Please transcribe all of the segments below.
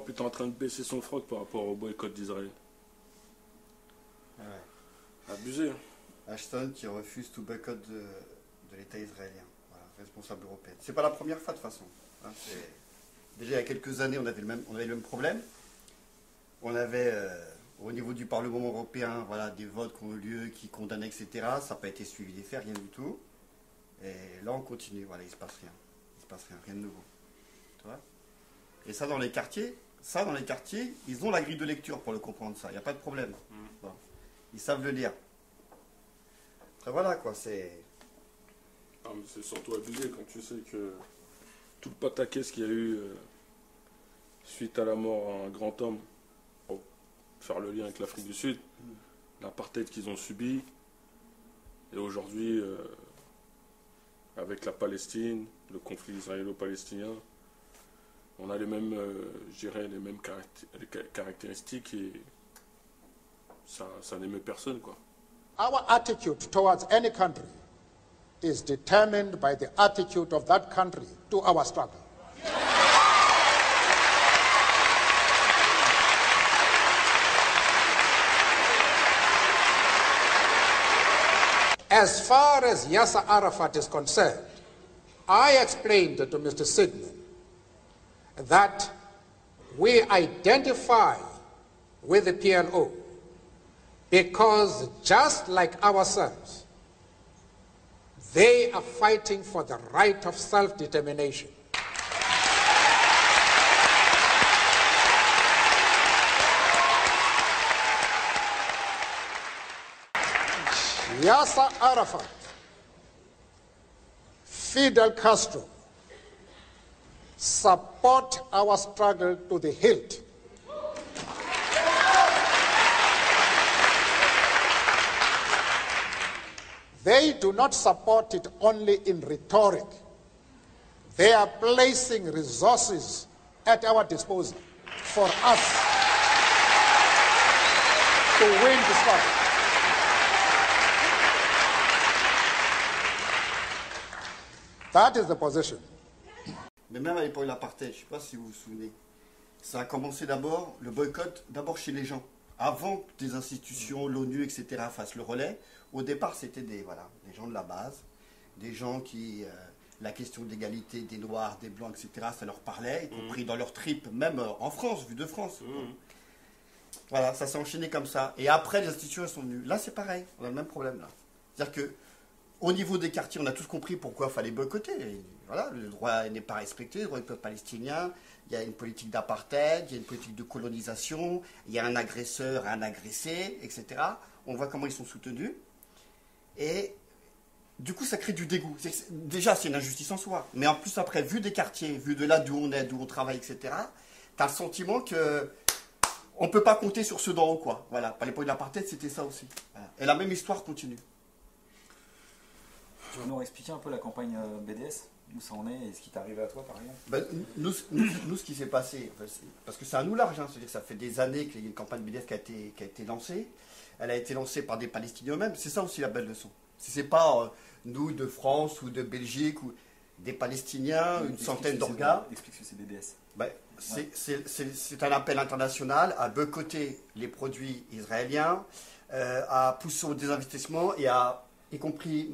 Trump est en train de baisser son froc par rapport au boycott d'Israël. Ouais. Abusé. Ashton qui refuse tout boycott de l'État israélien. Voilà, responsable européenne. C'est pas la première fois de toute façon. Hein, déjà il y a quelques années on avait le même problème. On avait au niveau du Parlement européen, voilà, des votes qui ont eu lieu, qui condamnaient, etc. Ça n'a pas été suivi des faits, rien du tout. Et là on continue, voilà, il se passe rien. Il se passe rien, rien de nouveau. Tu vois? Et ça dans les quartiers, ils ont la grille de lecture pour le comprendre ça, il n'y a pas de problème. Bon. Ils savent le lire. Après voilà quoi, c'est... C'est surtout abusé quand tu sais que tout le pataquès qu'il y a eu suite à la mort d'un grand homme, pour faire le lien avec l'Afrique du Sud, l'apartheid qu'ils ont subi, et aujourd'hui avec la Palestine, le conflit israélo-palestinien, on a les mêmes, je dirais, les mêmes caractéristiques et ça n'émeut personne, quoi. Our attitude towards any country is determined by the attitude of that country to our struggle. As far as Yasser Arafat is concerned, I explained to Mr. Sidman that we identify with the PLO because just like ourselves, they are fighting for the right of self-determination. Yasser Arafat, Fidel Castro support our struggle to the hilt. They do not support it only in rhetoric. They are placing resources at our disposal for us to win the struggle. That is the position. Mais même à l'époque de l'apartheid, je ne sais pas si vous vous souvenez, ça a commencé d'abord, le boycott, d'abord chez les gens. Avant que des institutions, l'ONU, etc. fassent le relais, au départ c'était des gens de la base, des gens qui, la question d'égalité des Noirs, des Blancs, etc., ça leur parlait, y compris dans leur tripes, même en France, vu de France. Voilà, ça s'est enchaîné comme ça. Et après, les institutions sont venues. Là, c'est pareil, on a le même problème là. C'est-à-dire que au niveau des quartiers, on a tous compris pourquoi il fallait boycotter. Et voilà, le droit n'est pas respecté, le droit du peuple palestinien, il y a une politique d'apartheid, il y a une politique de colonisation, il y a un agresseur, un agressé, etc. On voit comment ils sont soutenus. Et du coup, ça crée du dégoût. Déjà, c'est une injustice en soi. Mais en plus, après, vu des quartiers, vu de là d'où on est, d'où on travaille, etc., tu as le sentiment que on ne peut pas compter sur ceux d'en haut, quoi. Voilà. À l'époque de l'apartheid, c'était ça aussi. Voilà. Et la même histoire continue. Tu veux nous expliquer un peu la campagne BDS, où ça en est et ce qui t'est arrivé à toi par exemple? Ben, nous, ce qui s'est passé, parce que c'est un nous large, hein, c'est-à-dire que ça fait des années qu'il y a une campagne BDS qui a été lancée. Elle a été lancée par des Palestiniens eux-mêmes. C'est ça aussi la belle leçon. Si c'est pas nous de France ou de Belgique ou des Palestiniens, une centaine d'orgas. Explique ce que c'est BDS. Ben, c'est un appel international à boycotter les produits israéliens, à pousser au désinvestissement et à y compris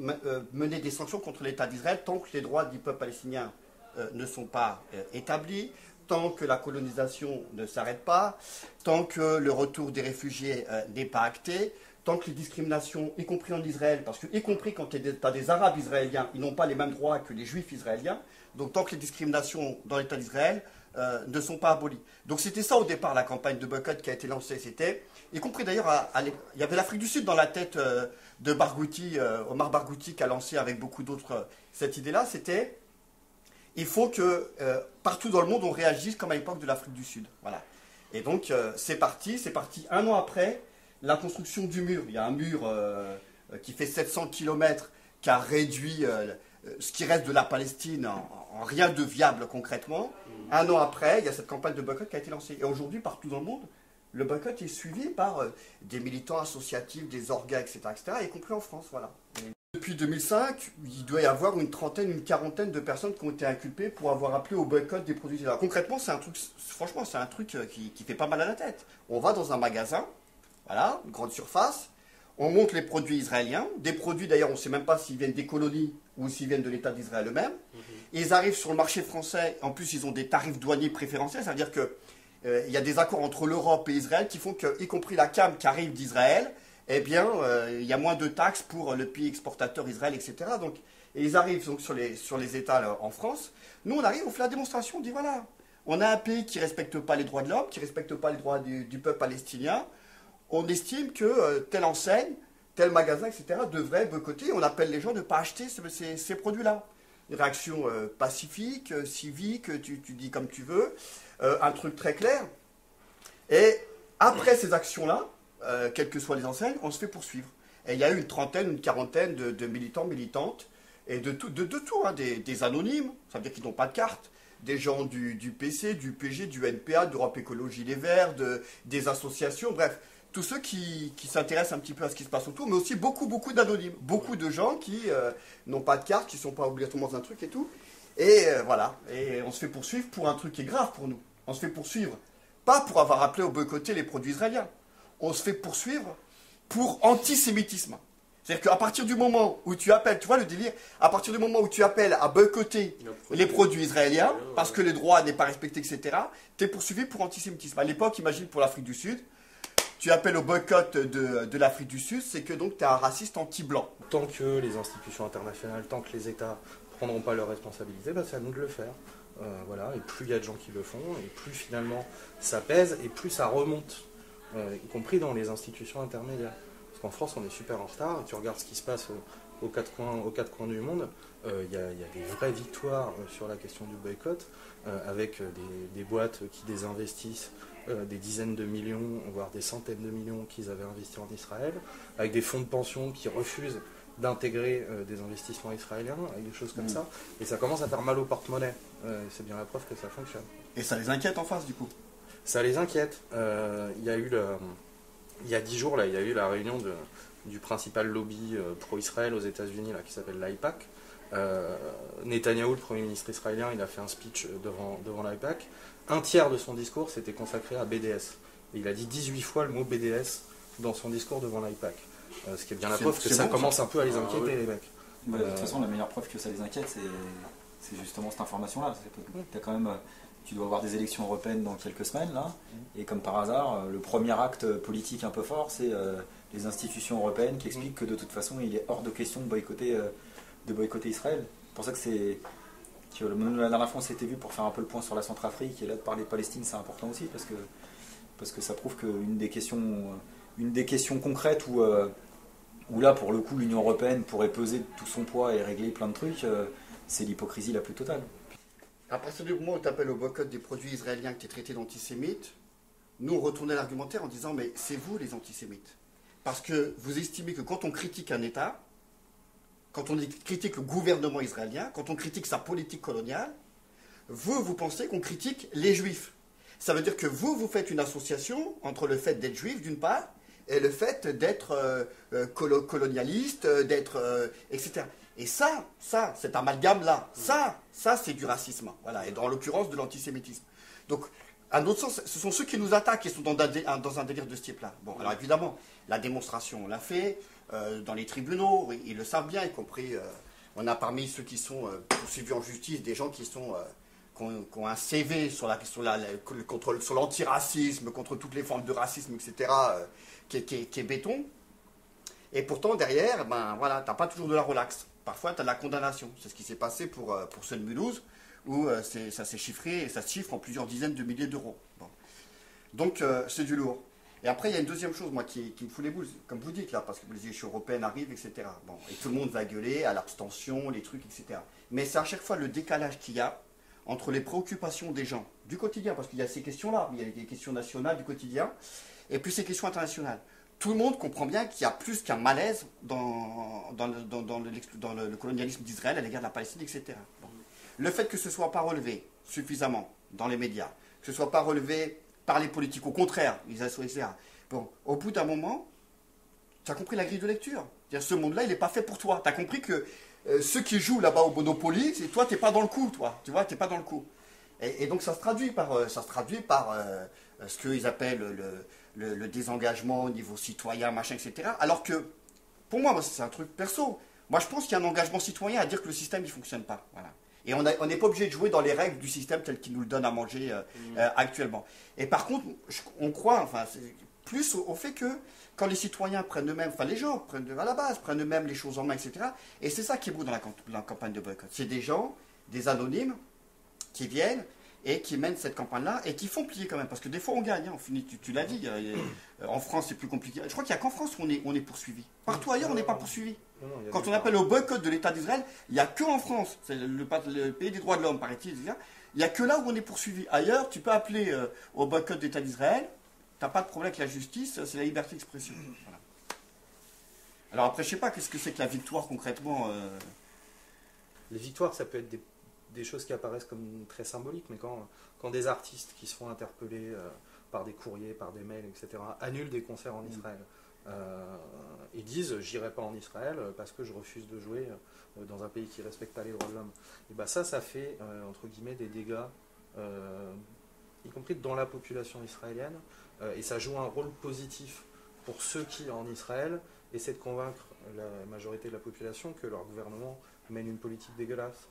mener des sanctions contre l'État d'Israël tant que les droits du peuple palestinien ne sont pas établis, tant que la colonisation ne s'arrête pas, tant que le retour des réfugiés n'est pas acté, tant que les discriminations, y compris en Israël, parce que y compris quand tu as des Arabes israéliens, ils n'ont pas les mêmes droits que les Juifs israéliens, donc tant que les discriminations dans l'État d'Israël ne sont pas abolies. Donc c'était ça au départ la campagne de boycott qui a été lancée, c'était, y compris d'ailleurs, il y avait l'Afrique du Sud dans la tête de Barghouti, Omar Barghouti qui a lancé avec beaucoup d'autres cette idée-là, c'était il faut que partout dans le monde on réagisse comme à l'époque de l'Afrique du Sud. Voilà. Et donc c'est parti un an après la construction du mur. Il y a un mur qui fait 700 km qui a réduit ce qui reste de la Palestine en rien de viable concrètement. Un an après, il y a cette campagne de boycott qui a été lancée. Et aujourd'hui, partout dans le monde, le boycott est suivi par des militants associatifs, des orgas, etc., y compris en France. Voilà. Depuis 2005, il doit y avoir une trentaine, une quarantaine de personnes qui ont été inculpées pour avoir appelé au boycott des produits israéliens. Concrètement, c'est un truc, franchement, c'est un truc qui fait pas mal à la tête. On va dans un magasin, voilà, une grande surface, on montre les produits israéliens, des produits d'ailleurs, on ne sait même pas s'ils viennent des colonies ou s'ils viennent de l'État d'Israël eux-mêmes. Ils arrivent sur le marché français, en plus ils ont des tarifs douaniers préférentiels, ça veut dire que il y a des accords entre l'Europe et Israël qui font que, y compris la CAM qui arrive d'Israël, eh bien, il y a moins de taxes pour le pays exportateur Israël, etc. Donc, et ils arrivent donc sur les États là, en France. Nous, on arrive, on fait la démonstration, on dit voilà, on a un pays qui ne respecte pas les droits de l'homme, qui ne respecte pas les droits du peuple palestinien. On estime que telle enseigne, tel magasin, etc. devrait boycotter. On appelle les gens de ne pas acheter ces produits-là. Une réaction pacifique, civique, tu dis comme tu veux, un truc très clair. Et après ces actions-là, quelles que soient les enseignes, on se fait poursuivre. Et il y a eu une trentaine, une quarantaine de militants, militantes, et de tout, hein, des anonymes, ça veut dire qu'ils n'ont pas de carte, des gens du PC, du PG, du NPA, d'Europe Écologie Les Verts, des associations, bref, tous ceux qui s'intéressent un petit peu à ce qui se passe autour, mais aussi beaucoup d'anonymes, beaucoup de gens qui n'ont pas de carte, qui ne sont pas obligatoirement dans un truc et tout. Et voilà, et on se fait poursuivre pour un truc qui est grave pour nous. On se fait poursuivre, pas pour avoir appelé au boycotter les produits israéliens. On se fait poursuivre pour antisémitisme. C'est-à-dire qu'à partir du moment où tu appelles, tu vois le délire, à partir du moment où tu appelles à boycotter les produits israéliens, parce que le droit n'est pas respecté, etc., tu es poursuivi pour antisémitisme. À l'époque, imagine pour l'Afrique du Sud, tu appelles au boycott de l'Afrique du Sud, c'est que donc tu es un raciste anti-blanc. Tant que les institutions internationales, tant que les États ne prendront pas leurs responsabilités, bah, c'est à nous de le faire. Voilà. Et plus il y a de gens qui le font, et plus finalement ça pèse, et plus ça remonte, y compris dans les institutions intermédiaires. Parce qu'en France, on est super en retard, et tu regardes ce qui se passe aux quatre coins du monde, il y a des vraies victoires sur la question du boycott, avec des boîtes qui désinvestissent des dizaines de millions, voire des centaines de millions qu'ils avaient investis en Israël, avec des fonds de pension qui refusent d'intégrer des investissements israéliens, avec des choses comme ça, et ça commence à faire mal au porte-monnaie. C'est bien la preuve que ça fonctionne. Et ça les inquiète en face du coup? Ça les inquiète. Il y a 10 jours, là, il y a eu la réunion du principal lobby pro-Israël aux États-Unis qui s'appelle l'AIPAC. Netanyahou, le Premier ministre israélien, il a fait un speech devant l'AIPAC. Un tiers de son discours s'était consacré à BDS. Et il a dit 18 fois le mot BDS dans son discours devant l'AIPAC. Ce qui est bien la preuve que ça commence un peu à les inquiéter, les mecs. De toute façon, la meilleure preuve que ça les inquiète, c'est justement cette information-là. Tu dois avoir des élections européennes dans quelques semaines, là, et comme par hasard, le premier acte politique un peu fort, c'est les institutions européennes qui expliquent que de toute façon, il est hors de question de boycotter Israël. C'est pour ça que la dernière fois, on s'était vu pour faire un peu le point sur la Centrafrique, et là, de parler de Palestine, c'est important aussi, parce que ça prouve qu'une des questions concrètes où là, pour le coup, l'Union européenne pourrait peser tout son poids et régler plein de trucs, c'est l'hypocrisie la plus totale. À partir du moment où tu appelles au boycott des produits israéliens que tu es traité d'antisémite, nous on retournait l'argumentaire en disant mais c'est vous les antisémites. Parce que vous estimez que quand on critique un État, quand on critique le gouvernement israélien, quand on critique sa politique coloniale, vous pensez qu'on critique les juifs. Ça veut dire que vous faites une association entre le fait d'être juif d'une part et le fait d'être colonialiste, etc. Et ça, cet amalgame-là, ça c'est du racisme. Voilà, et en l'occurrence de l'antisémitisme. Donc, à notre sens, ce sont ceux qui nous attaquent qui sont dans un délire de ce type-là. Bon, alors évidemment, la démonstration, on l'a fait, dans les tribunaux, ils le savent bien, y compris, on a parmi ceux qui sont poursuivis en justice, des gens qui ont un CV sur l'antiracisme, contre toutes les formes de racisme, etc., qui est béton. Et pourtant, derrière, ben voilà, tu n'as pas toujours de la relaxe. Parfois, tu as de la condamnation. C'est ce qui s'est passé pour ceux de Mulhouse, où ça s'est chiffré, et ça se chiffre en plusieurs dizaines de milliers d'euros. Bon. Donc, c'est du lourd. Et après, il y a une deuxième chose, moi, qui me fout les boules, comme vous dites, là, parce que les élections européennes arrivent, etc. Bon, et tout le monde va gueuler à l'abstention, les trucs, etc. Mais c'est à chaque fois le décalage qu'il y a entre les préoccupations des gens, du quotidien, parce qu'il y a ces questions-là, il y a des questions nationales du quotidien, et puis ces questions internationales. Tout le monde comprend bien qu'il y a plus qu'un malaise dans le colonialisme d'Israël à l'égard de la Palestine, etc. Bon. Le fait que ce ne soit pas relevé suffisamment dans les médias, que ce ne soit pas relevé par les politiques, au contraire, etc. Bon, au bout d'un moment, tu as compris la grille de lecture. C'est-à-dire, ce monde-là, il n'est pas fait pour toi. Tu as compris que ceux qui jouent là-bas au Monopoly, c'est toi, tu n'es pas dans le coup, toi. Tu vois, tu n'es pas dans le coup. Et donc, ça se traduit par ce qu'ils appellent le désengagement au niveau citoyen, machin, etc. Alors que, pour moi, c'est un truc perso. Moi, je pense qu'il y a un engagement citoyen à dire que le système, il ne fonctionne pas. Voilà. Et on n'est pas obligé de jouer dans les règles du système tel qu'il nous le donne à manger actuellement. Et par contre, on croit, enfin, plus au fait que quand les citoyens prennent eux-mêmes, enfin les gens prennent à la base, prennent eux-mêmes les choses en main, etc. Et c'est ça qui est beau dans la campagne de boycott. C'est des gens, des anonymes, qui viennent et qui mènent cette campagne-là et qui font plier quand même. Parce que des fois on gagne, hein, on finit, tu l'as dit, en France c'est plus compliqué. Je crois qu'il n'y a qu'en France où on est poursuivi. Partout ailleurs on n'est pas poursuivi. Quand on appelle au boycott de l'État d'Israël, il n'y a que en France, c'est le pays des droits de l'homme, paraît-il, il n'y a que là où on est poursuivi. Ailleurs, tu peux appeler au boycott de l'État d'Israël, tu n'as pas de problème avec la justice, c'est la liberté d'expression. Voilà. Alors après, je ne sais pas, qu'est-ce que c'est que la victoire concrètement Les victoires, ça peut être des choses qui apparaissent comme très symboliques, mais quand des artistes qui se font interpeller par des courriers, par des mails, etc., annulent des concerts en Israël, ils disent j'irai pas en Israël parce que je refuse de jouer dans un pays qui respecte pas les droits de l'homme. Et ben ça fait entre guillemets des dégâts, y compris dans la population israélienne, et ça joue un rôle positif pour ceux qui en Israël essaient de convaincre la majorité de la population que leur gouvernement mène une politique dégueulasse.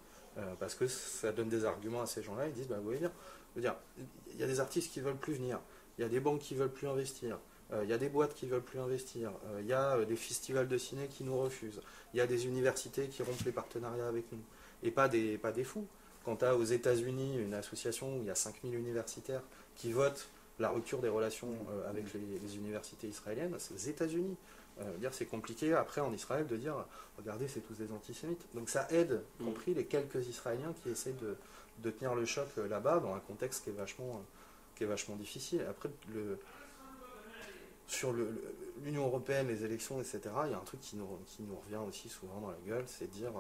Parce que ça donne des arguments à ces gens-là, ils disent, bah, vous voyez bien, il y a des artistes qui ne veulent plus venir, il y a des banques qui ne veulent plus investir, il y a des boîtes qui ne veulent plus investir, il y a des festivals de ciné qui nous refusent, il y a des universités qui rompent les partenariats avec nous, et pas des fous. Quand tu as aux États-Unis une association où il y a 5000 universitaires qui votent la rupture des relations avec les universités israéliennes, c'est aux États-Unis. C'est compliqué après en Israël de dire regardez, c'est tous des antisémites. Donc ça aide, y compris les quelques Israéliens qui essaient de tenir le choc là-bas dans un contexte qui est vachement difficile. Après, sur l'Union européenne, les élections, etc., il y a un truc qui nous revient aussi souvent dans la gueule, c'est de dire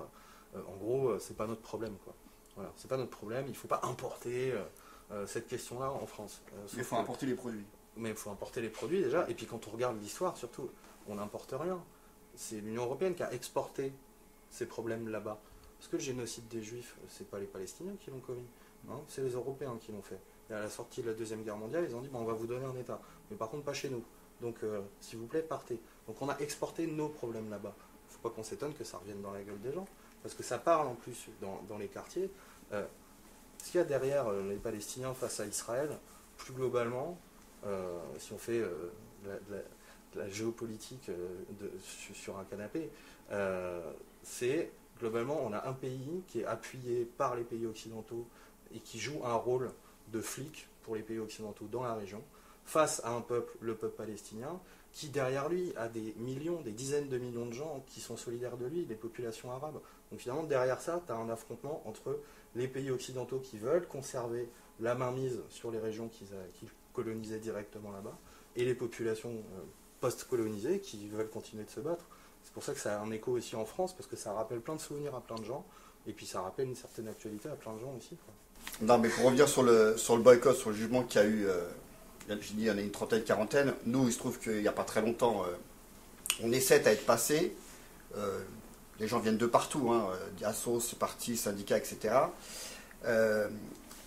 en gros, c'est pas notre problème, quoi. Voilà, c'est pas notre problème, il ne faut pas importer cette question-là en France. Il faut importer les produits. Mais il faut importer les produits déjà, et puis quand on regarde l'histoire, surtout, on n'importe rien. C'est l'Union européenne qui a exporté ces problèmes là-bas. Parce que le génocide des Juifs, c'est pas les Palestiniens qui l'ont commis, hein, c'est les Européens qui l'ont fait. Et à la sortie de la Deuxième Guerre mondiale, ils ont dit on va vous donner un État, mais par contre pas chez nous. Donc s'il vous plaît, partez. Donc on a exporté nos problèmes là-bas. Il ne faut pas qu'on s'étonne que ça revienne dans la gueule des gens, parce que ça parle en plus dans les quartiers. Ce qu'il y a derrière les Palestiniens face à Israël, plus globalement, si on fait la géopolitique sur un canapé, c'est globalement on a un pays qui est appuyé par les pays occidentaux et qui joue un rôle de flic pour les pays occidentaux dans la région, face à un peuple, le peuple palestinien, qui derrière lui a des millions, des dizaines de millions de gens qui sont solidaires de lui, les populations arabes. Donc finalement derrière ça, tu as un affrontement entre les pays occidentaux qui veulent conserver la mainmise sur les régions qu'ils colonisaient directement là-bas, et les populations post-colonisées qui veulent continuer de se battre. C'est pour ça que ça a un écho aussi en France, parce que ça rappelle plein de souvenirs à plein de gens, et puis ça rappelle une certaine actualité à plein de gens aussi, quoi. Non, mais pour revenir sur le boycott, sur le jugement qu'il y a eu, j'ai dit il y en a une trentaine, quarantaine, nous il se trouve qu'il n'y a pas très longtemps, on est 7 à être passés, les gens viennent de partout, hein, assos, partis, syndicats, etc.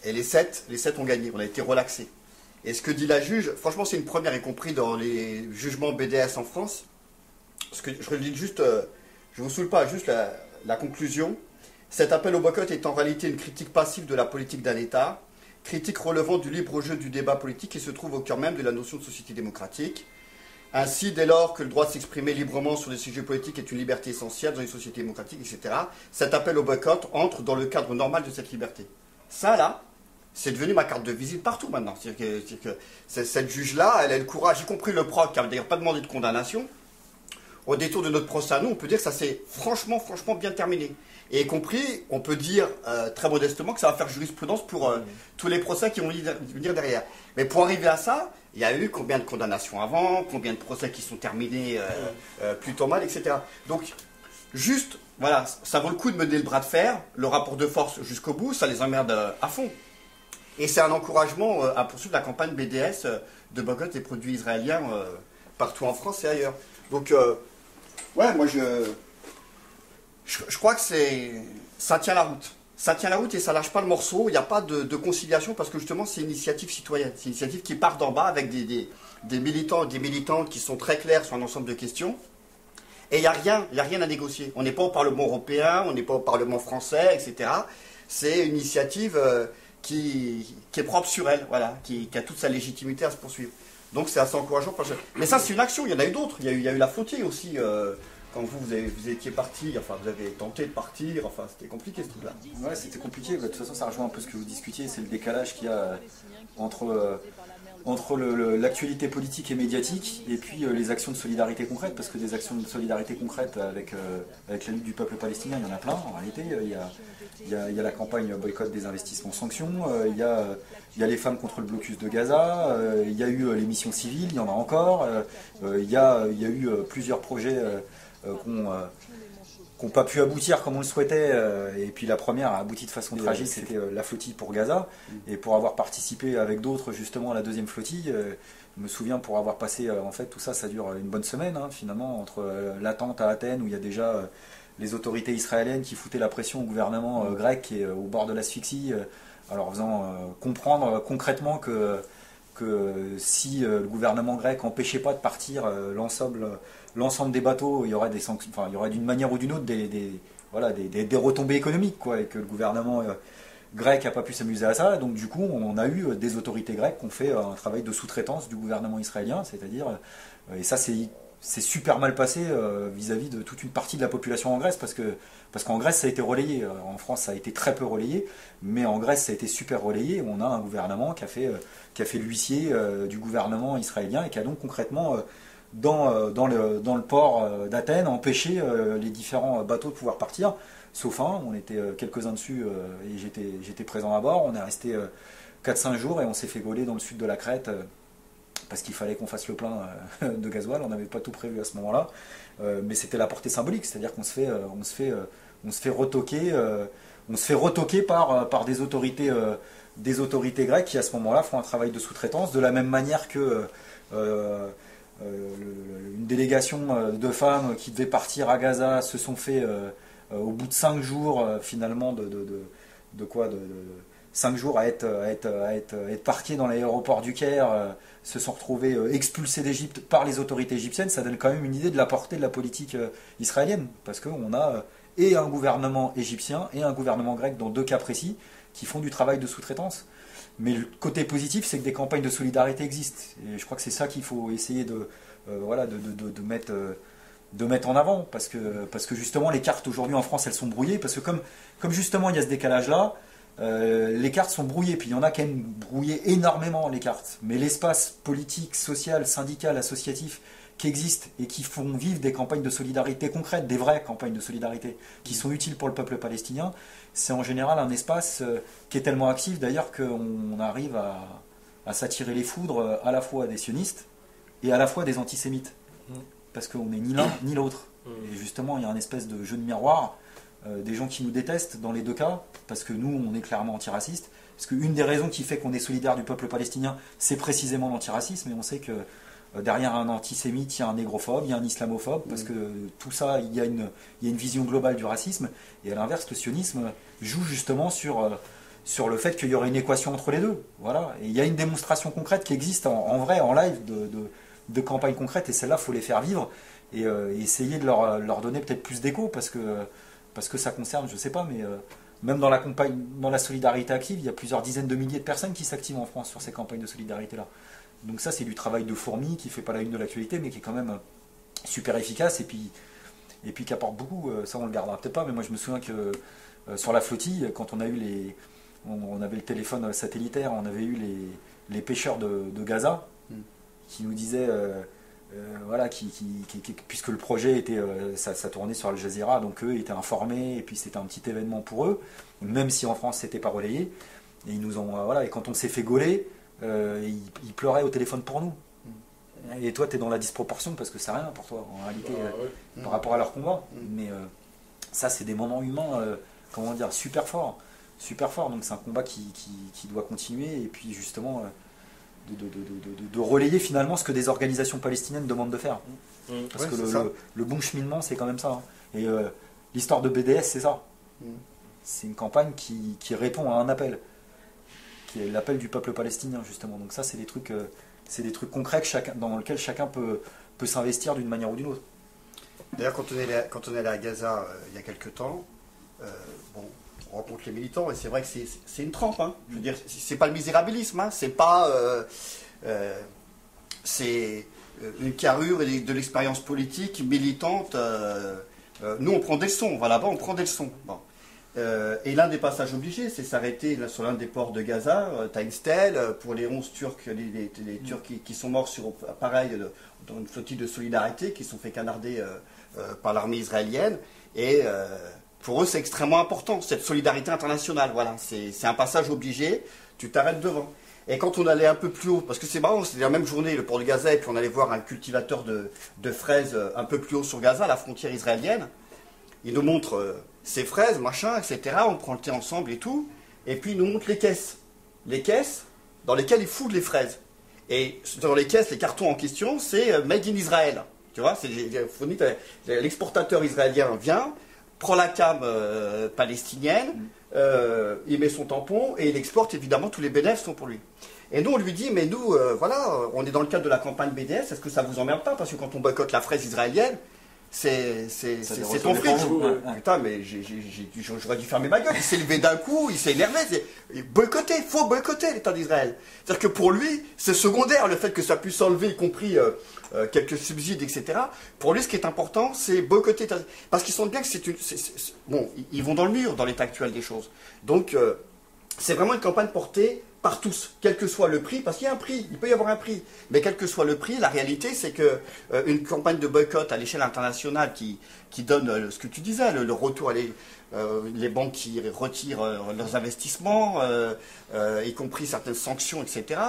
Et les 7 ont gagné, on a été relaxés. Et ce que dit la juge, franchement c'est une première, y compris dans les jugements BDS en France. Parce que je lis juste, je ne vous saoule pas, juste la conclusion. Cet appel au boycott est en réalité une critique passive de la politique d'un État, critique relevant du libre jeu du débat politique qui se trouve au cœur même de la notion de société démocratique. Ainsi, dès lors que le droit de s'exprimer librement sur des sujets politiques est une liberté essentielle dans une société démocratique, etc., cet appel au boycott entre dans le cadre normal de cette liberté. Ça, là, c'est devenu ma carte de visite partout maintenant. C'est-à-dire que cette juge-là, elle a le courage, y compris le proc, qui n'a d'ailleurs pas demandé de condamnation. Au détour de notre procès à nous, on peut dire que ça s'est franchement bien terminé. Et y compris, on peut dire très modestement que ça va faire jurisprudence pour tous les procès qui vont venir derrière. Mais pour arriver à ça, il y a eu combien de condamnations avant, combien de procès qui sont terminés plutôt mal, etc. Donc, juste, voilà, ça vaut le coup de mener le bras de fer, le rapport de force jusqu'au bout, ça les emmerde à fond. Et c'est un encouragement à poursuivre la campagne BDS de boycott des produits israéliens partout en France et ailleurs. Donc, ouais, moi je crois que ça tient la route. Ça tient la route et ça lâche pas le morceau. Il n'y a pas de conciliation parce que justement c'est une initiative citoyenne. C'est une initiative qui part d'en bas avec des militants et des militantes qui sont très clairs sur un ensemble de questions. Et il n'y a rien à négocier. On n'est pas au Parlement européen, on n'est pas au Parlement français, etc. C'est une initiative qui est propre sur elle, voilà, qui a toute sa légitimité à se poursuivre. Donc c'est assez encourageant. Mais ça c'est une action, il y en a eu d'autres. Il y a eu la flottille aussi. Quand vous étiez parti, enfin vous avez tenté de partir, enfin c'était compliqué ce truc-là. Ouais, c'était compliqué. De toute façon, ça rejoint un peu ce que vous discutiez, c'est le décalage qu'il y a entre l'actualité politique et médiatique et puis les actions de solidarité concrètes, parce que des actions de solidarité concrètes avec la lutte du peuple palestinien, il y en a plein en réalité. Il y a la campagne boycott des investissements sanctions, il y a les femmes contre le blocus de Gaza, il y a eu les missions civiles, il y en a encore, il y a eu plusieurs projets qui n'ont pas pu aboutir comme on le souhaitait, et puis la première a abouti de façon tragique, c'était la flottille pour Gaza, et pour avoir participé avec d'autres justement à la deuxième flottille, je me souviens pour avoir passé, en fait tout ça, ça dure une bonne semaine finalement, entre l'attente à Athènes où il y a déjà les autorités israéliennes qui foutaient la pression au gouvernement grec et au bord de l'asphyxie, en leur faisant comprendre concrètement que si le gouvernement grec n'empêchait pas de partir l'ensemble des bateaux, il y aurait des sanctions, enfin, il y aurait d'une manière ou d'une autre des retombées économiques, quoi, et que le gouvernement grec n'a pas pu s'amuser à ça. Donc du coup, on a eu des autorités grecques qui ont fait un travail de sous-traitance du gouvernement israélien, c'est-à-dire, et ça c'est super mal passé vis-à-vis de toute une partie de la population en Grèce, parce qu'en Grèce ça a été relayé, en France ça a été très peu relayé, mais en Grèce ça a été super relayé. On a un gouvernement qui a fait l'huissier du gouvernement israélien et qui a donc concrètement dans le port d'Athènes empêché les différents bateaux de pouvoir partir, sauf un. On était quelques-uns dessus et j'étais présent à bord. On est resté 4-5 jours et on s'est fait gauler dans le sud de la Crète parce qu'il fallait qu'on fasse le plein de gasoil. On n'avait pas tout prévu à ce moment-là, mais c'était la portée symbolique, c'est-à-dire qu'on se fait retoquer par des autorités grecques qui à ce moment-là font un travail de sous-traitance, de la même manière que une délégation de femmes qui devaient partir à Gaza se sont fait au bout de 5 jours finalement de 5 jours à être parqués dans l'aéroport du Caire, se sont retrouvés expulsés d'Égypte par les autorités égyptiennes. Ça donne quand même une idée de la portée de la politique israélienne, parce qu'on a et un gouvernement égyptien et un gouvernement grec dans 2 cas précis qui font du travail de sous-traitance. Mais le côté positif, c'est que des campagnes de solidarité existent. Et je crois que c'est ça qu'il faut essayer de mettre en avant. Parce que justement, les cartes aujourd'hui en France, elles sont brouillées. Parce que comme justement, il y a ce décalage-là, les cartes sont brouillées. Puis il y en a quand même brouillé énormément, les cartes. Mais l'espace politique, social, syndical, associatif qui existent et qui font vivre des campagnes de solidarité concrètes, des vraies campagnes de solidarité, qui sont utiles pour le peuple palestinien, c'est en général un espace qui est tellement actif d'ailleurs qu'on arrive à s'attirer les foudres à la fois des sionistes et à la fois des antisémites. Parce qu'on n'est ni l'un ni l'autre. Et justement, il y a un espèce de jeu de miroir, des gens qui nous détestent dans les 2 cas, parce que nous, on est clairement antiracistes. Parce qu'une des raisons qui fait qu'on est solidaire du peuple palestinien, c'est précisément l'antiracisme, et on sait que derrière un antisémite, il y a un négrophobe, il y a un islamophobe, parce que tout ça, il y a une vision globale du racisme. Et à l'inverse, le sionisme joue justement sur le fait qu'il y aurait une équation entre les deux. Voilà. Et il y a une démonstration concrète qui existe en vrai, en live, de campagnes concrètes, et celles-là, il faut les faire vivre et essayer de leur donner peut-être plus d'écho, parce que ça concerne, je ne sais pas, mais même dans la solidarité active, il y a plusieurs dizaines de milliers de personnes qui s'activent en France sur ces campagnes de solidarité-là. Donc ça, c'est du travail de fourmi qui ne fait pas la une de l'actualité, mais qui est quand même super efficace et puis qui apporte beaucoup. Ça, on le gardera peut-être pas, mais moi, je me souviens que sur la flottille, quand on avait le téléphone satellitaire, on avait eu les pêcheurs de Gaza qui nous disaient, puisque le projet était, ça tournait sur Al Jazeera, donc eux étaient informés, et puis c'était un petit événement pour eux, même si en France, c'était pas relayé. Et ils nous ont, et quand on s'est fait gauler, ils pleuraient au téléphone pour nous. Et toi, tu es dans la disproportion parce que c'est rien pour toi, en réalité, par rapport à leur combat. Mais ça, c'est des moments humains, super forts. Super forts. Donc c'est un combat qui doit continuer. Et puis justement, de relayer finalement ce que des organisations palestiniennes demandent de faire. Parce Ouais, que c'est ça. le bon cheminement, c'est quand même ça. Hein. Et l'histoire de BDS, c'est ça. C'est une campagne qui répond à un appel, qui est l'appel du peuple palestinien, justement. Donc ça, c'est des trucs concrets dans lesquels chacun peut s'investir d'une manière ou d'une autre. D'ailleurs, quand on est allé à Gaza il y a quelques temps, bon, on rencontre les militants et c'est vrai que c'est une trempe. Hein. Je veux dire, c'est pas le misérabilisme, hein. C'est pas, c'est une carrure et de l'expérience politique militante. Nous, on prend des leçons. On va là-bas, on prend des leçons. Bon. Et l'un des passages obligés, c'est s'arrêter sur l'un des ports de Gaza. Tu as une stèle pour les 11 Turcs, les Turcs qui sont morts pareil, dans une flottille de solidarité, qui sont fait canarder par l'armée israélienne. Et pour eux, c'est extrêmement important, cette solidarité internationale. Voilà, c'est un passage obligé, tu t'arrêtes devant. Et quand on allait un peu plus haut, parce que c'est marrant, c'était la même journée, le port de Gaza, et puis on allait voir un cultivateur de fraises un peu plus haut sur Gaza, la frontière israélienne. Il nous montre ses fraises, machin, etc. On prend le thé ensemble et tout. Et puis il nous montre les caisses. Les caisses dans lesquelles il fout les fraises. Et dans les caisses, les cartons en question, c'est Made in Israel. Tu vois, l'exportateur israélien vient, prend la cam palestinienne, il met son tampon et il exporte, évidemment, tous les bénéfices sont pour lui. Et nous, on lui dit, mais nous, voilà, on est dans le cadre de la campagne BDS, est-ce que ça vous emmerde pas? Parce que quand on boycotte la fraise israélienne, c'est ton fric. Putain, mais j'aurais dû fermer ma gueule. Il s'est levé d'un coup, il s'est énervé. Il faut boycotter l'État d'Israël. C'est-à-dire que pour lui, c'est secondaire le fait que ça puisse enlever, y compris quelques subsides, etc. Pour lui, ce qui est important, c'est boycotter. Parce qu'ils sentent bien que bon, ils vont dans le mur dans l'état actuel des choses. Donc, c'est vraiment une campagne portée par tous, quel que soit le prix, parce qu'il y a un prix, il peut y avoir un prix, mais quel que soit le prix, la réalité c'est que une campagne de boycott à l'échelle internationale qui donne ce que tu disais, le retour à les banques qui retirent leurs investissements, y compris certaines sanctions, etc.,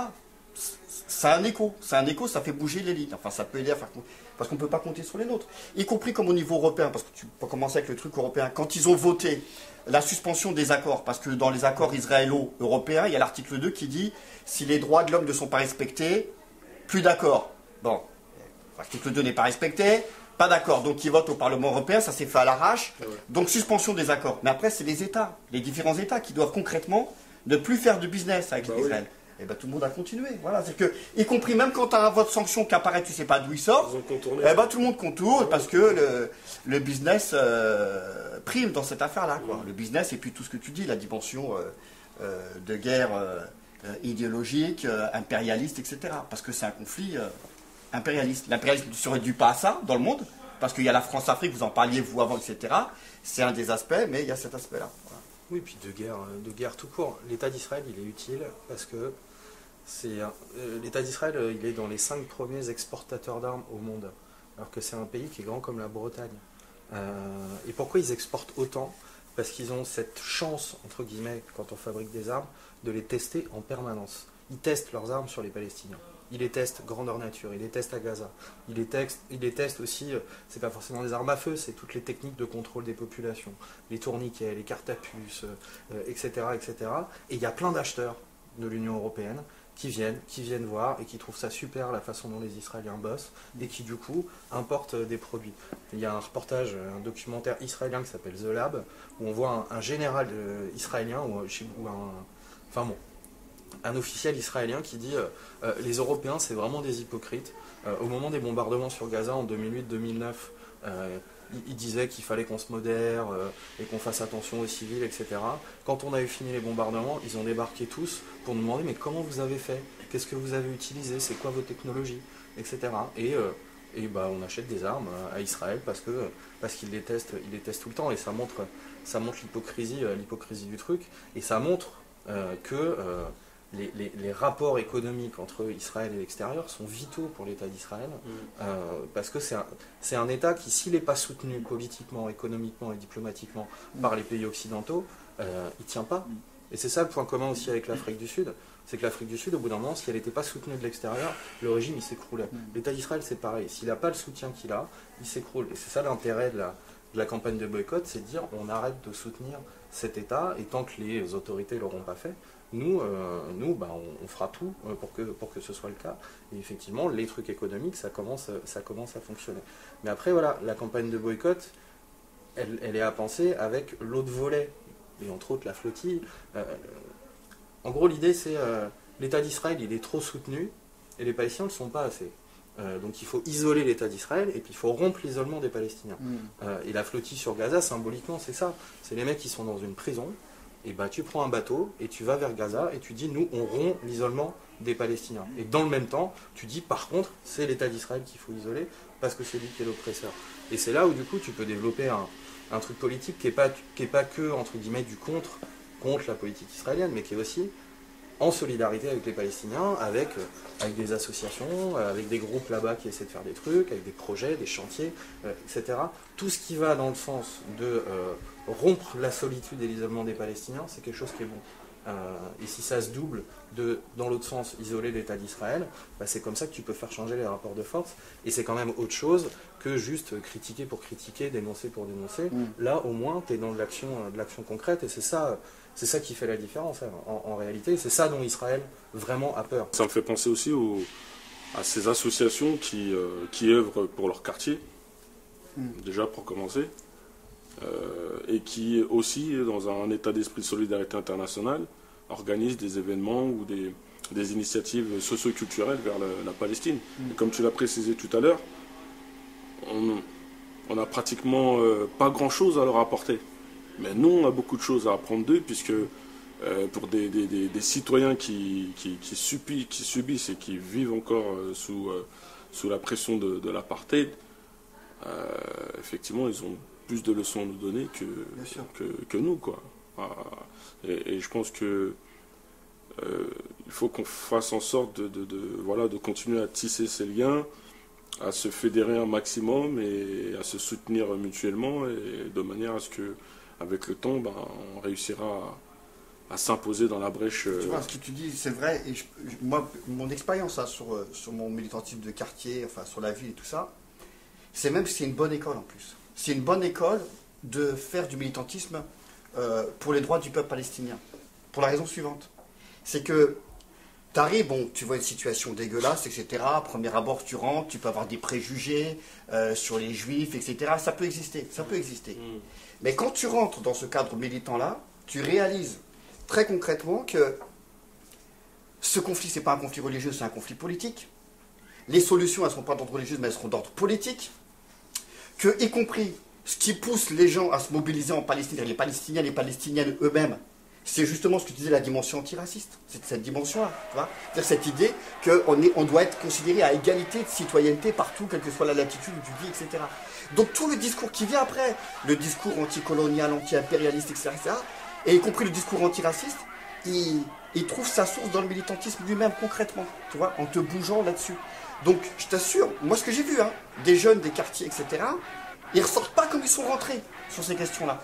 ça a un écho, ça fait bouger les lignes, enfin ça peut aider à faire, parce qu'on ne peut pas compter sur les nôtres, y compris comme au niveau européen, parce que tu peux commencer avec le truc européen, quand ils ont voté la suspension des accords, parce que dans les accords israélo-européens, il y a l'article 2 qui dit si les droits de l'homme ne sont pas respectés, plus d'accord. Bon, l'article 2 n'est pas respecté, pas d'accord. Donc ils votent au Parlement européen, ça s'est fait à l'arrache. Donc suspension des accords. Mais après, c'est les États, les différents États qui doivent concrètement ne plus faire de business avec Israël. Et bien tout le monde a continué. Voilà, c'est que, y compris même quand tu as un vote sanction qui apparaît, tu sais pas d'où il sort, et ben tout le monde contourne parce que le business prime dans cette affaire-là. Le business et puis tout ce que tu dis, la dimension de guerre idéologique, impérialiste, etc. Parce que c'est un conflit impérialiste. L'impérialisme ne serait dû pas à ça dans le monde, parce qu'il y a la France-Afrique, vous en parliez vous avant, etc. C'est un des aspects, mais il y a cet aspect-là. Voilà. Oui, puis de guerre tout court. L'État d'Israël, il est utile parce que l'État d'Israël, il est dans les 5 premiers exportateurs d'armes au monde, alors que c'est un pays qui est grand comme la Bretagne. Et pourquoi ils exportent autant? Parce qu'ils ont cette chance, entre guillemets, quand on fabrique des armes, de les tester en permanence. Ils testent leurs armes sur les Palestiniens. Ils les testent grandeur nature, ils les testent à Gaza. Ils les testent aussi, c'est pas forcément des armes à feu, c'est toutes les techniques de contrôle des populations, les tourniquets, les cartes à puce, etc., etc. Et il y a plein d'acheteurs de l'Union européenne qui viennent voir et qui trouvent ça super la façon dont les Israéliens bossent et qui du coup importent des produits. Il y a un reportage, un documentaire israélien qui s'appelle The Lab où on voit un général israélien un officiel israélien qui dit les Européens c'est vraiment des hypocrites. Au moment des bombardements sur Gaza en 2008-2009, il disait qu'il fallait qu'on se modère et qu'on fasse attention aux civils, etc. Quand on a eu fini les bombardements, ils ont débarqué tous pour nous demander mais comment vous avez fait? Qu'est-ce que vous avez utilisé? C'est quoi vos technologies? Etc. Et on achète des armes à Israël parce qu'ils les testent tout le temps et ça montre l'hypocrisie du truc et ça montre que les rapports économiques entre Israël et l'extérieur sont vitaux pour l'État d'Israël, parce que c'est un État qui, s'il n'est pas soutenu politiquement, économiquement et diplomatiquement par les pays occidentaux, il ne tient pas. Et c'est ça le point commun aussi avec l'Afrique du Sud, c'est que l'Afrique du Sud, au bout d'un moment, si elle n'était pas soutenue de l'extérieur, le régime il s'écroulait. L'État d'Israël c'est pareil, s'il n'a pas le soutien qu'il a, il s'écroule. Et c'est ça l'intérêt de la campagne de boycott, c'est de dire on arrête de soutenir cet État, et tant que les autorités ne l'auront pas fait, nous, on fera tout pour que ce soit le cas. Et effectivement, les trucs économiques, ça commence à fonctionner. Mais après, voilà, la campagne de boycott, elle est à penser avec l'autre volet, et entre autres la flottille. En gros, l'idée, c'est l'État d'Israël, il est trop soutenu, et les Palestiniens ne le sont pas assez. Donc il faut isoler l'État d'Israël, et puis il faut rompre l'isolement des Palestiniens. Et la flottille sur Gaza, symboliquement, c'est ça. C'est les mecs qui sont dans une prison, et tu prends un bateau, et tu vas vers Gaza, et tu dis, nous, on rompt l'isolement des Palestiniens. Et dans le même temps, tu dis, par contre, c'est l'État d'Israël qu'il faut isoler, parce que c'est lui qui est l'oppresseur. Et c'est là où, du coup, tu peux développer un truc politique qui est pas que, entre guillemets, du contre la politique israélienne, mais qui est aussi en solidarité avec les Palestiniens, avec des associations, avec des groupes là-bas qui essaient de faire des trucs, avec des projets, des chantiers, etc. Tout ce qui va dans le sens de rompre la solitude et l'isolement des Palestiniens, c'est quelque chose qui est bon. Et si ça se double dans l'autre sens, isoler l'État d'Israël, c'est comme ça que tu peux faire changer les rapports de force. Et c'est quand même autre chose que juste critiquer pour critiquer, dénoncer pour dénoncer. Là, au moins, tu es dans de l'action concrète, et c'est ça qui fait la différence en réalité. C'est ça dont Israël vraiment a peur. Ça me fait penser aussi à ces associations qui œuvrent pour leur quartier, déjà pour commencer, et qui aussi, dans un état d'esprit de solidarité internationale, organisent des événements ou des initiatives socio-culturelles vers la Palestine. Et comme tu l'as précisé tout à l'heure, on n'a pratiquement pas grand-chose à leur apporter. Mais nous, on a beaucoup de choses à apprendre d'eux, puisque pour des citoyens qui subissent et qui vivent encore sous la pression de l'apartheid, effectivement, ils ont plus de leçons à nous donner que nous, quoi. Et je pense que il faut qu'on fasse en sorte de continuer à tisser ces liens, à se fédérer un maximum et à se soutenir mutuellement, et de manière à ce que, avec le temps, on réussira à s'imposer dans la brèche. Tu vois, ce que tu dis, c'est vrai. Et moi, mon expérience sur mon militantisme de quartier, enfin sur la ville et tout ça, c'est une bonne école en plus. C'est une bonne école de faire du militantisme pour les droits du peuple palestinien. Pour la raison suivante. C'est que tu arrives, tu vois une situation dégueulasse, etc. Premier abord, tu rentres, tu peux avoir des préjugés sur les juifs, etc. Ça peut exister. Mais quand tu rentres dans ce cadre militant-là, tu réalises très concrètement que ce conflit, ce n'est pas un conflit religieux, c'est un conflit politique. Les solutions, elles ne seront pas d'ordre religieux, mais elles seront d'ordre politique. Que, y compris, ce qui pousse les gens à se mobiliser en Palestine, les Palestiniens, les Palestiniennes eux-mêmes, c'est justement ce que tu disais, la dimension antiraciste. C'est cette dimension-là, tu vois. C'est-à-dire cette idée qu'on doit être considéré à égalité de citoyenneté partout, quelle que soit la latitude où tu vis, etc. Donc tout le discours qui vient après, le discours anticolonial, anti-impérialiste, etc., et y compris le discours antiraciste, il trouve sa source dans le militantisme lui-même, concrètement, tu vois, en te bougeant là-dessus. Donc je t'assure, moi ce que j'ai vu, des jeunes, des quartiers, etc., ils ne ressortent pas comme ils sont rentrés sur ces questions-là.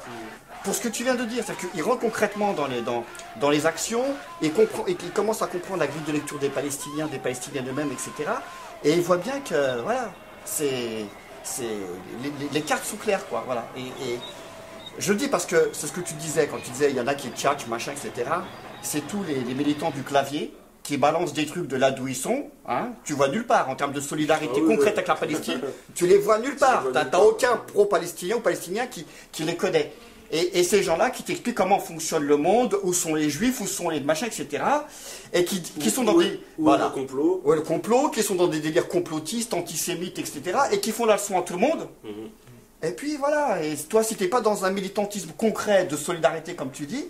Pour ce que tu viens de dire, c'est-à-dire qu'ils rentrent concrètement dans les actions et qu'ils commencent à comprendre la grille de lecture des Palestiniens, des Palestiniennes eux-mêmes, etc. Et ils voient bien que, voilà, les cartes sont claires, quoi. Voilà. Et je le dis parce que c'est ce que tu disais, quand tu disais il y en a qui tchatchent, machin, etc. C'est tous les militants du clavier qui balancent des trucs de là d'où ils sont, tu vois nulle part en termes de solidarité concrète avec la Palestine, tu les vois nulle part. T'as aucun pro-palestinien ou palestinien qui les connaît. Et ces gens-là qui t'expliquent comment fonctionne le monde, où sont les juifs, où sont les machins, etc. Et qui sont dans des... Voilà. Le complot. Ouais, le complot, qui sont dans des délires complotistes, antisémites, etc. Et qui font la leçon à tout le monde. Et puis voilà, et toi si t'es pas dans un militantisme concret de solidarité comme tu dis,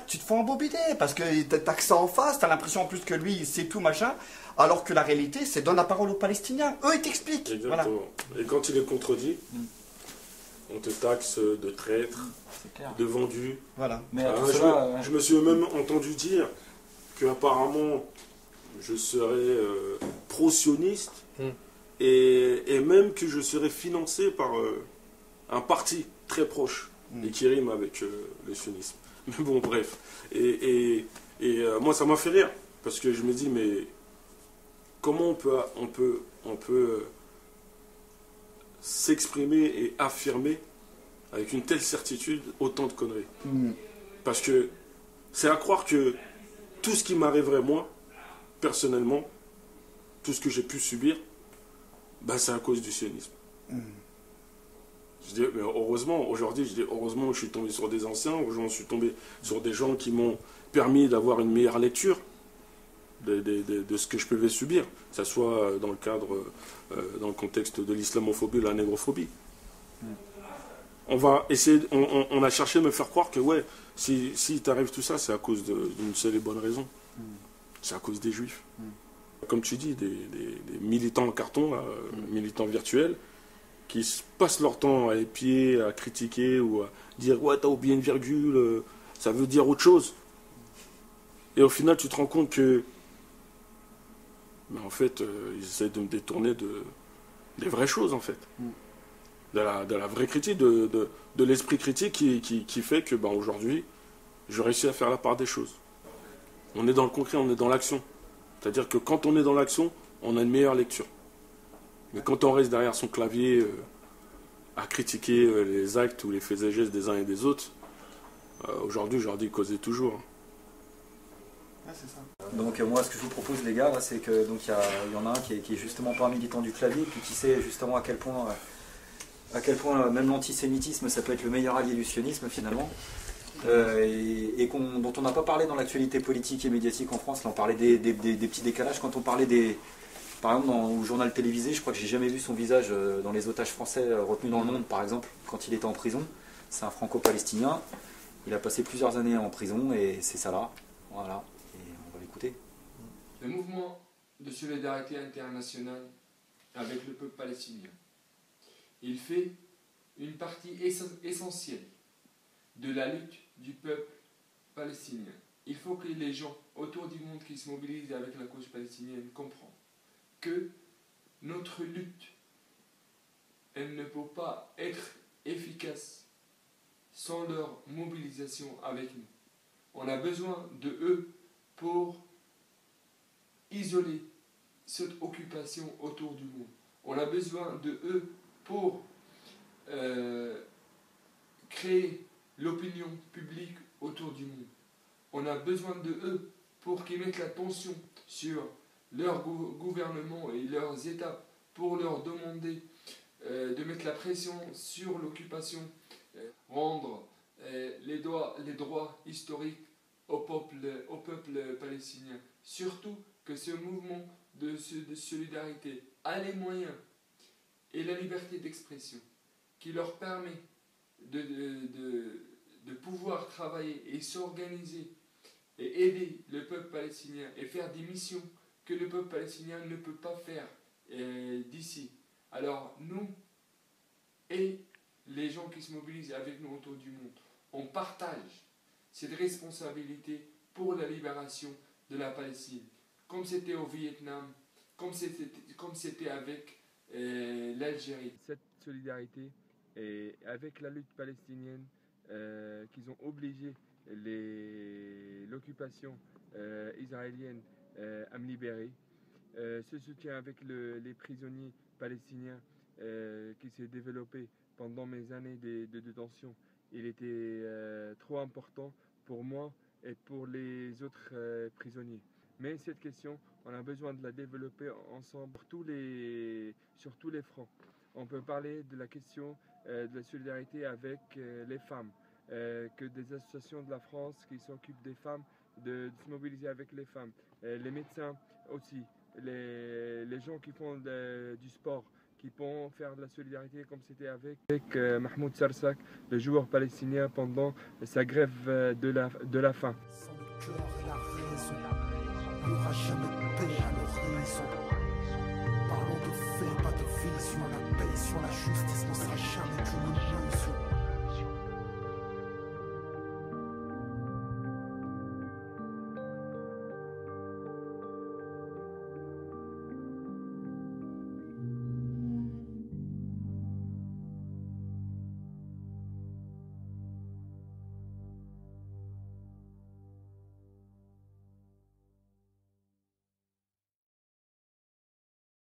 tu te fais embobiner, parce que t'as que ça en face, t'as l'impression en plus que lui c'est tout machin, alors que la réalité c'est donne la parole aux Palestiniens, eux ils t'expliquent. Exactement. Voilà. Et quand il est contredit, on te taxe de traître, de vendu. Voilà. Mais je me suis même entendu dire que apparemment je serais pro-sioniste et même que je serais financé par un parti très proche et qui rime avec le sionisme. Mais bon, bref. Et moi, ça m'a fait rire parce que je me dis, mais comment on peut s'exprimer et affirmer avec une telle certitude autant de conneries? Parce que c'est à croire que tout ce qui m'arriverait moi, personnellement, tout ce que j'ai pu subir, ben, c'est à cause du sionisme. Je dis, mais heureusement, aujourd'hui, je dis heureusement que je suis tombé sur des anciens, heureusement que je suis tombé sur des gens qui m'ont permis d'avoir une meilleure lecture de ce que je pouvais subir, que ce soit dans le cadre, dans le contexte de l'islamophobie ou de la négrophobie. On va essayer, on a cherché à me faire croire que ouais, si t'arrive tout ça, c'est à cause d'une seule et bonne raison. C'est à cause des juifs. Comme tu dis, des militants en carton, là, militants virtuels, qui passent leur temps à épier, à critiquer ou à dire ouais, t'as oublié une virgule, ça veut dire autre chose. Et au final, tu te rends compte que en fait, ils essaient de me détourner des vraies choses, en fait. De la vraie critique, de l'esprit critique qui fait que aujourd'hui, je réussis à faire la part des choses. On est dans le concret, on est dans l'action. C'est-à-dire que quand on est dans l'action, on a une meilleure lecture. Mais quand on reste derrière son clavier à critiquer les actes ou les faits et gestes des uns et des autres, aujourd'hui, je leur dis causer toujours. C'est ça. Donc moi ce que je vous propose les gars, là, c'est que donc il y en a un qui est justement pas un militant du clavier, puis qui sait justement à quel point même l'antisémitisme ça peut être le meilleur allié du sionisme finalement, dont on n'a pas parlé dans l'actualité politique et médiatique en France. Là on parlait des petits décalages, quand on parlait par exemple au journal télévisé, je crois que j'ai jamais vu son visage dans les otages français retenus dans le monde par exemple, quand il était en prison. C'est un franco-palestinien, il a passé plusieurs années en prison et c'est ça là, voilà. Le mouvement de solidarité internationale avec le peuple palestinien, il fait une partie essentielle de la lutte du peuple palestinien. Il faut que les gens autour du monde qui se mobilisent avec la cause palestinienne comprennent que notre lutte, elle ne peut pas être efficace sans leur mobilisation avec nous. On a besoin de eux pour isoler cette occupation autour du monde. On a besoin de eux pour créer l'opinion publique autour du monde. On a besoin de eux pour qu'ils mettent l'attention sur leur gouvernement et leurs États, pour leur demander de mettre la pression sur l'occupation, rendre les droits historiques au peuple palestinien. Surtout que ce mouvement de solidarité a les moyens et la liberté d'expression qui leur permet de pouvoir travailler et s'organiser et aider le peuple palestinien et faire des missions que le peuple palestinien ne peut pas faire d'ici. Alors nous et les gens qui se mobilisent avec nous autour du monde, on partage cette responsabilité pour la libération de la Palestine, comme c'était au Vietnam, comme c'était avec l'Algérie. Cette solidarité et avec la lutte palestinienne qu'ils ont obligé l'occupation israélienne à me libérer, ce soutien avec les prisonniers palestiniens qui s'est développé pendant mes années de détention, il était trop important pour moi et pour les autres prisonniers. Mais cette question, on a besoin de la développer ensemble sur tous les fronts. On peut parler de la question de la solidarité avec les femmes, que des associations de la France qui s'occupent des femmes, de se mobiliser avec les femmes, les médecins aussi, les gens qui font du sport, qui pourront faire de la solidarité comme c'était avec Mahmoud Sarsak, le joueur palestinien pendant sa grève de la faim. Sans le cœur et la raison, il n'y aura jamais de paix à l'horizon. Parlons de faits, pas de vision. La paix sur la justice ne sera jamais qu'une illusion.